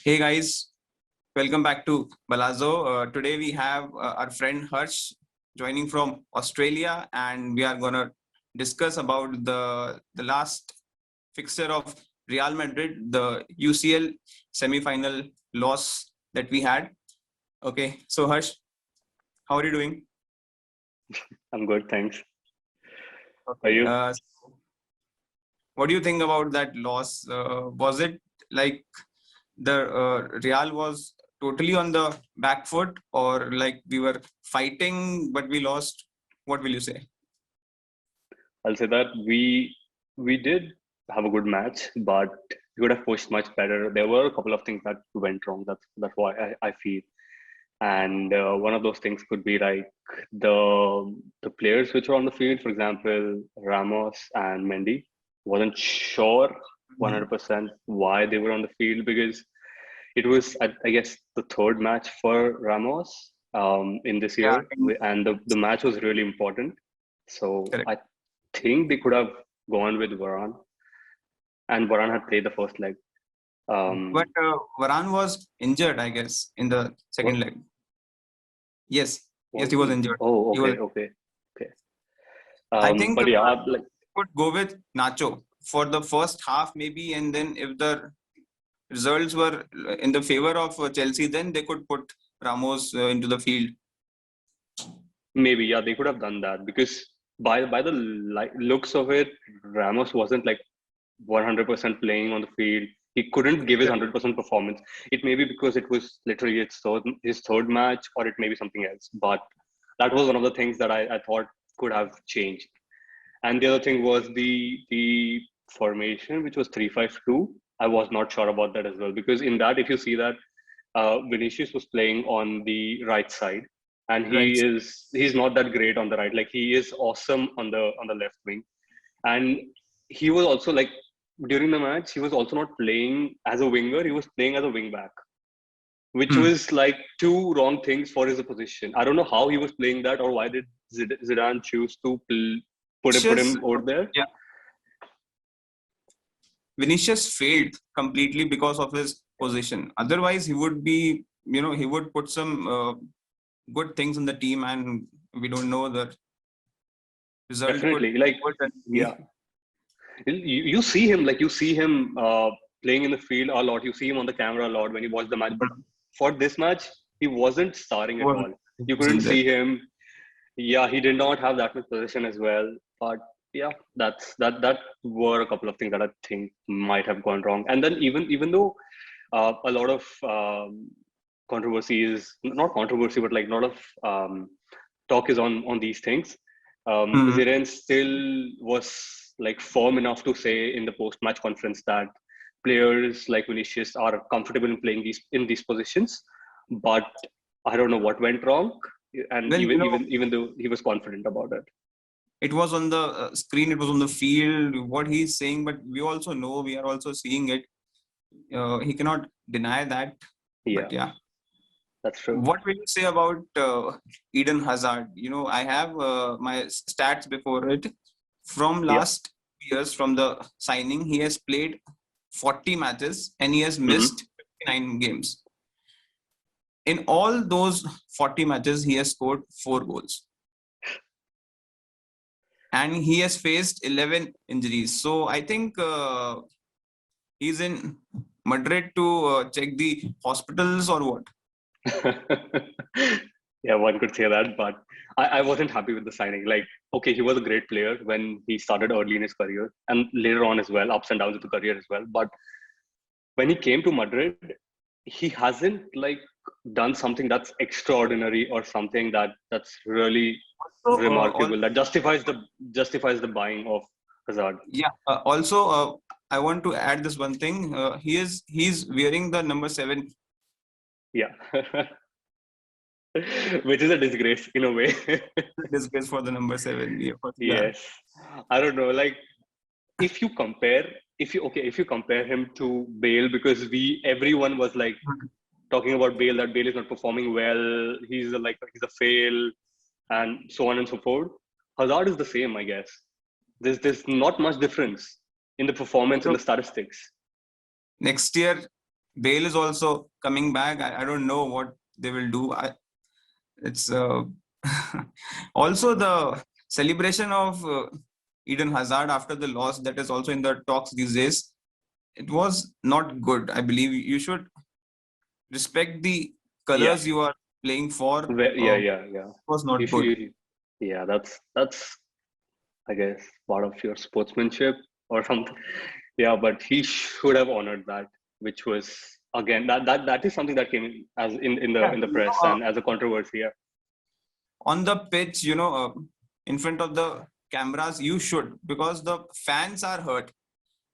Hey guys, welcome back to Balazzo. Today we have our friend Harsh joining from Australia, and we are gonna discuss about the last fixture of Real Madrid, the UCL semi-final loss that we had. Okay, so Harsh, how are you doing? I'm good, thanks. Are Okay. you? What do you think about that loss? Was it like the Real was totally on the back foot, or like we were fighting but we lost? What will you say? I'll say that we did have a good match, but we could have pushed much better. There were a couple of things that went wrong. That's why I feel. And one of those things could be like the players which were on the field. For example, Ramos and Mendy. Wasn't sure Mhm. 100% why they were on the field because it was, I guess, the third match for Ramos in this Yeah, year, and the match was really important. So correct. I think they could have gone with Varane, and Varane had played the first leg. But Um, Varane was injured, I guess, in the what second leg. Yes, yes, was he was he? injured. Oh, He was. okay. I think But yeah, like would go with Nacho for the first half, maybe, and then if the results were in the favor of Chelsea, then they could put Ramos into the field. maybe yeah, they could have done that because by the looks of it, Ramos wasn't like 100% playing on the field. He couldn't give his 100% performance. It may be because it was literally his third match, or it may be something else. But that was one of the things that I thought could have changed. And the other thing was the formation, which was 3-5-2. I was not sure about that as well because in that, if you see that Vinicius was playing on the right side, and Right. he's not that great on the right. Like he is awesome on the left wing, and he was also like during the match he was also not playing as a winger. He was playing as a wing back, which Hmm. was like two wrong things for his position. I don't know how he was playing that, or why did Zidane choose to put Vinicius, him over there. yeah, Vinicius failed completely because of his position. Otherwise, he would be, he would put some good things in the team, and we don't know the result could Definitely, like yeah, be. you see him playing in the field a lot. You see him on the camera a lot when you watch the match. But for this match, he wasn't starting at Was all. You couldn't wasn't there. see him. Yeah, he did not have that much position as well. But yeah, that were a couple of things that I think might have gone wrong. And then even though a lot of controversy is not controversy, but like a lot of talk is on these things. Hmm. Zidane still was like firm enough to say in the post-match conference that players like Vinicius are comfortable in playing these positions, but I don't know what went wrong. And Well, even though he was confident about it, it was on the screen, it was on the field, what he's saying, but we also know, we are also seeing it. He cannot deny that. yeah, But yeah, that's true. what will you say about Eden Hazard? I have my stats before it. From Yeah. last years, from the signing, he has played 40 matches and he has Hmm. missed 59 games. In all those 40 matches, he has scored 4 goals and he has faced 11 injuries. So I think he's in Madrid to check the hospitals or what? Yeah, one could say that, but I wasn't happy with the signing. Like, okay, he was a great player when he started early in his career and later on as well, ups and downs of the career as well. But when he came to Madrid, he hasn't like done something that's extraordinary or something that's really So, remarkable that justifies the buying of Hazard. yeah. Also, I want to add this one thing. He's wearing the number 7, Yeah. Which is a disgrace in a way. disgrace for the number 7. Yeah, yeah. Yes. I don't know. Like if you compare, if you compare him to Bale, because everyone was like talking about Bale, that Bale is not performing well. He's a fail, and so on and so forth. Hazard is the same, I guess. There's not much difference in the performance and So the statistics. next year, Bale is also coming back. I don't know what they will do. It's also the celebration of Eden Hazard after the loss that is also in the talks these days. It was not good. I believe you should respect the Yeah, colors you are playing for. yeah, yeah, yeah. It was not If good. you, yeah, that's I guess part of your sportsmanship or something. Yeah, but he should have honored that, which was again that is something that came as Yeah, in the press and as a controversy. Yeah, on the pitch, in front of the cameras, you should, because the fans are hurt,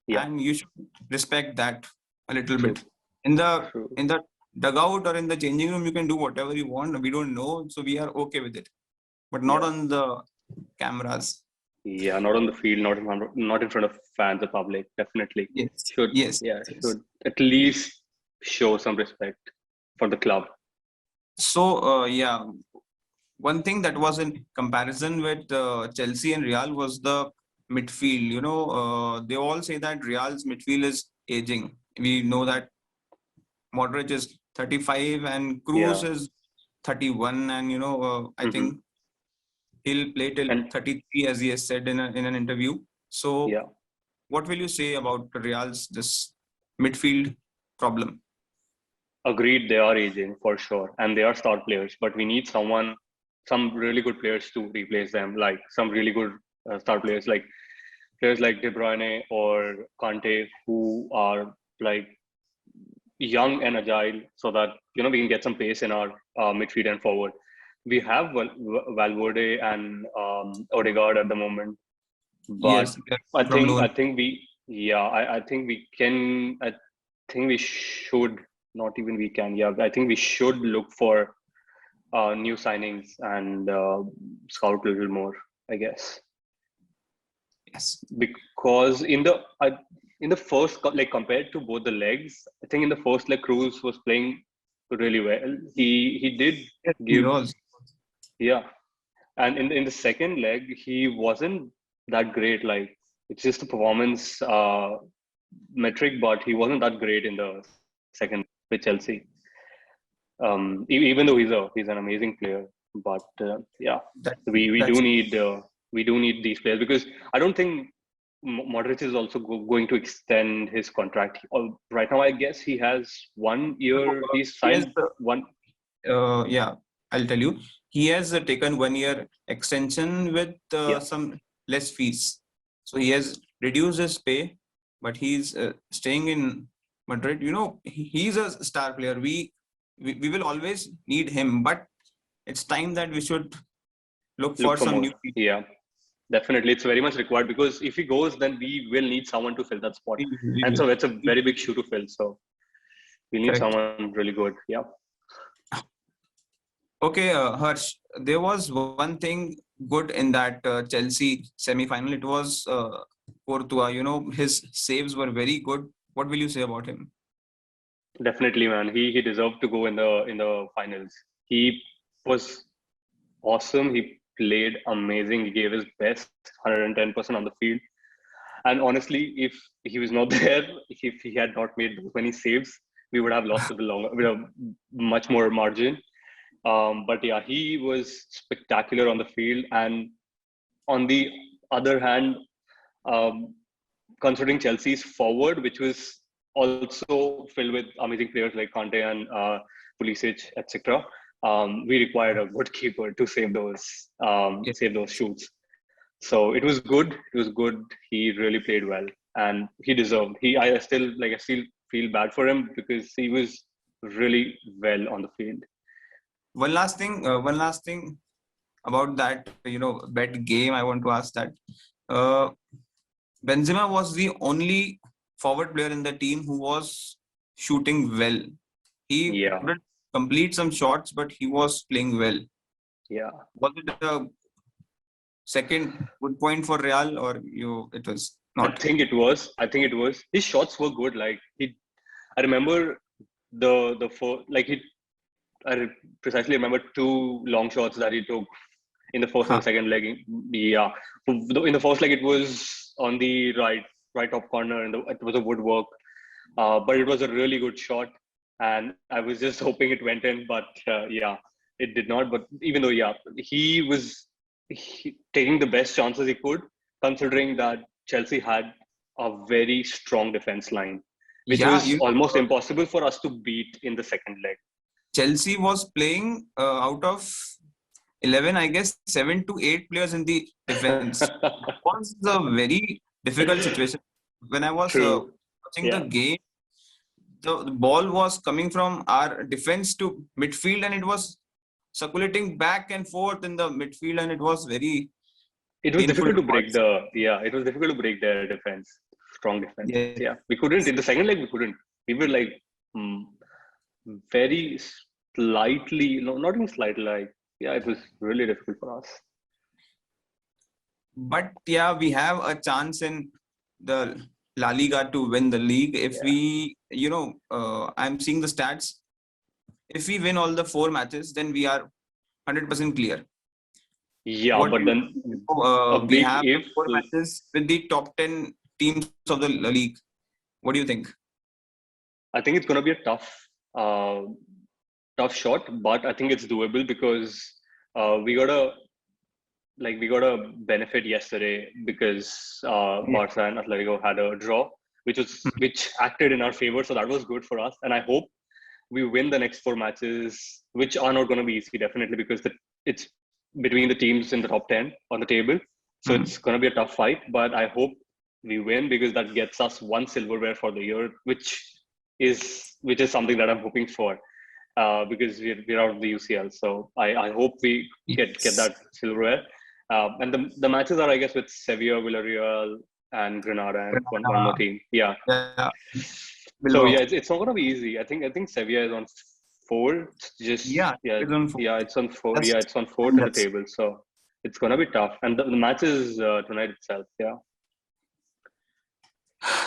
yeah, and you should respect that a little true, bit. In the true. in the dugout or in the changing room, you can do whatever you want. We don't know, so we are okay with it, but not Yeah, on the cameras. yeah. Not on the field, not in front of fans, the public. Definitely Yes, should. yes, Yeah, yes. should at least show some respect for the club. So, yeah, one thing that was in comparison with Chelsea and Real was the midfield. They all say that Real's midfield is aging. We know that Modric is 35 and Cruz Yeah, is 31, and I hmm, think he'll play till and 33, as he has said in an interview. So, yeah. what will you say about Real's this midfield problem? Agreed, they are aging for sure, and they are star players. But we need some really good players to replace them, like some really good star players like De Bruyne or Kante, who are like young and agile, so that we can get some pace in our midfield and forward. We have Valverde and Odegaard at the moment, but Yes, I from think loan. I think we yeah I think we can I think we should not even we can yeah I think we should look for new signings and scout a little more, I guess, Yes, because in the first like compared to both the legs, I think in the first leg Cruz was playing really well. He did yes, he give was. yeah, and in the second leg he wasn't that great. Like it's just a performance metric, but he wasn't that great in the second with Chelsea. Even though he's an amazing player, but yeah, That we that's do need these players because I don't think Modric is also going to extend his contract. Right now, I guess he has 1 year. He's yes. signed one. Yeah, I'll tell you. He has taken 1 year extension with Yeah, some less fees. So he has reduced his pay, but he's staying in Madrid. He's a star player. We will always need him, but it's time that we should look look for for some more. new people. Yeah, definitely, it's very much required because if he goes, then we will need someone to fill that spot, We and will. so it's a very big shoe to fill. So we need Correct. someone really good. Yeah. Okay, Harsh, there was one thing good in that Chelsea semi-final. It was Courtois. His saves were very good. What will you say about him? Definitely, man. He deserved to go in the finals. He was awesome. He played amazing. He gave his best, 110% on the field. And honestly, if he was not there, if he had not made those many saves, we would have lost with a much more margin. But yeah, he was spectacular on the field. And on the other hand, um, considering Chelsea's forward, which was also filled with amazing players like Kante and Pulisic, etc. We required a good keeper to Yes, save those shoots. So it was good. It was good. He really played well, and he deserved. I still feel bad for him because he was really well on the field. One last thing about that, bet game. I want to ask that uh, Benzema was the only forward player in the team who was shooting well. He Yeah, couldn't complete some shots, but he was playing well. yeah. Was it a second good point for Real, or it was not? I think it was. His shots were good. I remember the four. Precisely remember two long shots that he took in the first and Huh. the second leg. Yeah, in the first leg it was on the right top corner, and it was a woodwork. but it was a really good shot, and I was just hoping it went in, but yeah, it did not. But even though, yeah, he was taking the best chances he could, considering that Chelsea had a very strong defense line, which Yeah, was almost impossible for us to beat in the second leg. Chelsea was playing out of 11, I guess 7 to 8 players in the defense. It was a very difficult situation. When I was True. watching the game, the ball was coming from our defense to midfield, and it was circulating back and forth in the midfield, and it was very It was painful difficult to to break watch. it was difficult to break their defense, strong defense. Yes. Yeah, we couldn't in the second leg. We couldn't. We were like very slightly, no, not even slightly. Like, yeah, it was really difficult for us. But yeah, we have a chance in the La Liga to win the league if we, I'm seeing the stats. If we win all the 4 matches, then we are 100% clear. Yeah, What but then we have if 4 matches with the top 10 teams of the league. What do you think? I think it's going to be a tough shot, but I think it's doable because we got a benefit yesterday because Barca and Atletico had a draw, which acted in our favor, so that was good for us. And I hope we win the next 4 matches, which are not going to be easy, definitely, because it's between the teams in the top 10 on the table. So it's going to be a tough fight, but I hope we win because that gets us 1 silverware for the year, which is something that I'm hoping for because we're out of the UCL. So I hope we get that silverware. And the matches are, I guess, with Sevilla, Villarreal, and Granada, and one more team. Yeah. So yeah, it's not gonna be easy. I think Sevilla is on 4th. It's on 4. It's on 4th in the table. So it's gonna be tough. And the match is tonight itself. Yeah.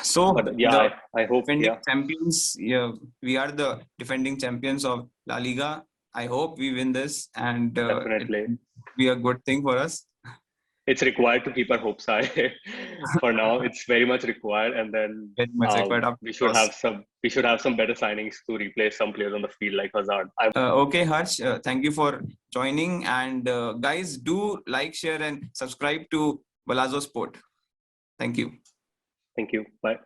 So but yeah, I hope. Defending champions. Yeah, we are the defending champions of La Liga. I hope we win this, and definitely it be a good thing for us. It's required to keep our hopes high. For now, it's very much required, and then we should have some better signings to replace some players on the field like Hazard. Okay, Harsh, thank you for joining, and guys, do like, share, and subscribe to Balazzo Sport. Thank you. Thank you. Bye.